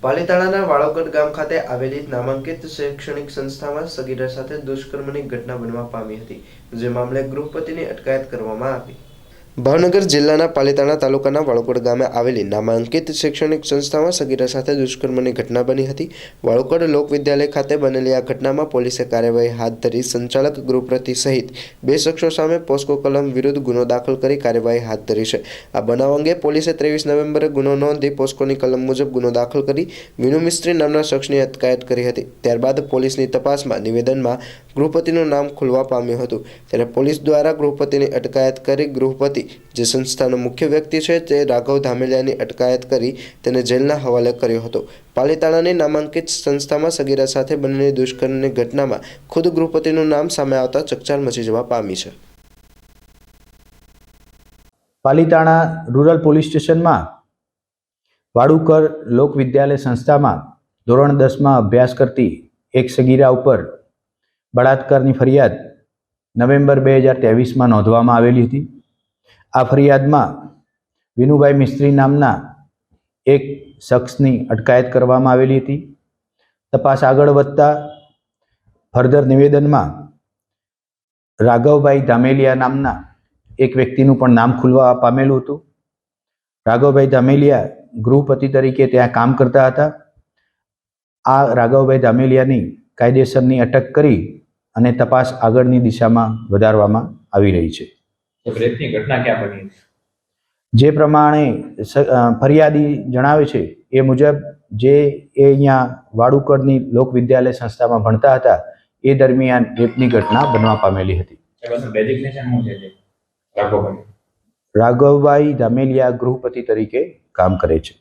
પાલીતાણાના વાળોકડ ગામ ખાતે આવેલી નામાંકિત શૈક્ષણિક સંસ્થામાં સગીરા સાથે દુષ્કર્મની ઘટના બનવા પામી હતી, જે મામલે ગૃહપતિની અટકાયત કરવામાં આવી. ભાવનગર જિલ્લાના પાલીતાણા તાલુકાના વાળોકડ ગામે આવેલી નામાંકિત શૈક્ષણિક સંસ્થામાં સગીરા સાથે દુષ્કર્મની ઘટના બની હતી. વાળોકડ લોકવિદ્યાલય ખાતે બનેલી આ ઘટનામાં પોલીસે કાર્યવાહી હાથ ધરી સંચાલક ગૃહપતિ સહિત 2 શખ્સો સામે પોસ્કો કલમ વિરુદ્ધ ગુનો દાખલ કરી કાર્યવાહી હાથ ધરી છે. આ બનાવ અંગે પોલીસે 23 નવેમ્બરે ગુનો નોંધી પોસ્કોની કલમ મુજબ ગુનો દાખલ કરી વિનુ મિસ્ત્રી નામના શખ્સની અટકાયત કરી હતી. ત્યારબાદ પોલીસની તપાસમાં નિવેદનમાં ગૃહપતિનું નામ ખુલવા પામ્યું હતું. ત્યારે પોલીસ દ્વારા ગૃહપતિની અટકાયત કરી ગૃહપતિ જે સંસ્થાનો મુખ્ય વ્યક્તિ છે તે રાઘવ ધામેલિયાની અટકાયત કરી તેને જેલના હવાલે કર્યો હતો. પાલીતાણાની નામાંકિત સંસ્થામાં સગીરા સાથે બનેલી દુષ્કર્મની ઘટનામાં ખુદ ગૃહપતિનું નામ સામે આવતા ચકચાર મચી જવા પામી છે. પાલીતાણા રૂરલ પોલીસ સ્ટેશનમાં વાડુકર લોક વિદ્યાલય સંસ્થામાં ધોરણ 10માં અભ્યાસ કરતી એક સગીરા ઉપર બળાત્કારની ફરિયાદ નવેમ્બર 2023માં નોંધવામાં આવેલી હતી. આ ફરિયાદમાં વિનુભાઈ મિસ્ત્રી નામના એક શખ્સની અટકાયત કરવામાં આવેલી હતી. તપાસ આગળ વધતા ફર્ધર નિવેદનમાં રાઘવભાઈ ધામેલિયા નામના એક વ્યક્તિનું પણ નામ ખુલવા પામેલું હતું. રાઘવભાઈ ધામેલિયા ગૃહપતિ તરીકે ત્યાં કામ કરતા હતા. આ રાઘવભાઈ ધામેલિયાની કાયદેસરની અટક કરી અને તપાસ આગળની દિશામાં વધારવામાં આવી રહી છે. રેપની ઘટના ક્યાં બની? જે પ્રમાણે ફરિયાદી જણાવે છે એ મુજબ જે અહીંયા વાડુકરની લોક વિદ્યાલય સંસ્થામાં ભણતા હતા એ દરમિયાન રેપની ઘટના બનવા પામેલી હતી. રાઘવભાઈ ધામેલિયા ગૃહપતિ તરીકે કામ કરે છે.